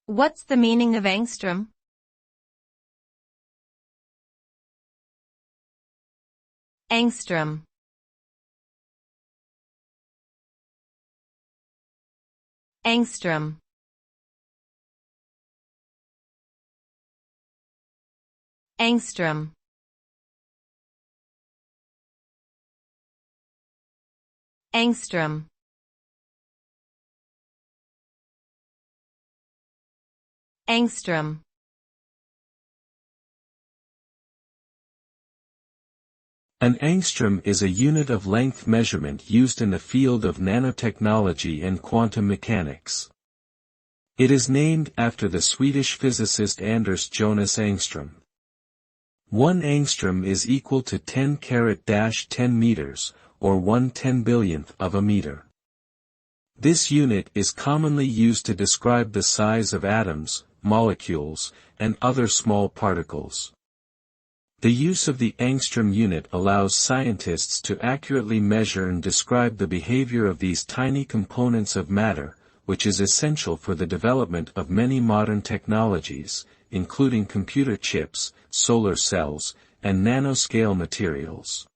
What's the meaning of angstrom? Angstrom. Angstrom. Angstrom. Angstrom. Angstrom. An angstrom is a unit of length measurement used in the field of nanotechnology and quantum mechanics. It is named after the Swedish physicist Anders Jonas Angstrom. 1 angstrom is equal to 10⁻10 meters, or 1/10,000,000th of a meter. This unit is commonly used to describe the size of atoms, molecules, and other small particles. The use of the angstrom unit allows scientists to accurately measure and describe the behavior of these tiny components of matter, which is essential for the development of many modern technologies, including computer chips, solar cells, and nanoscale materials.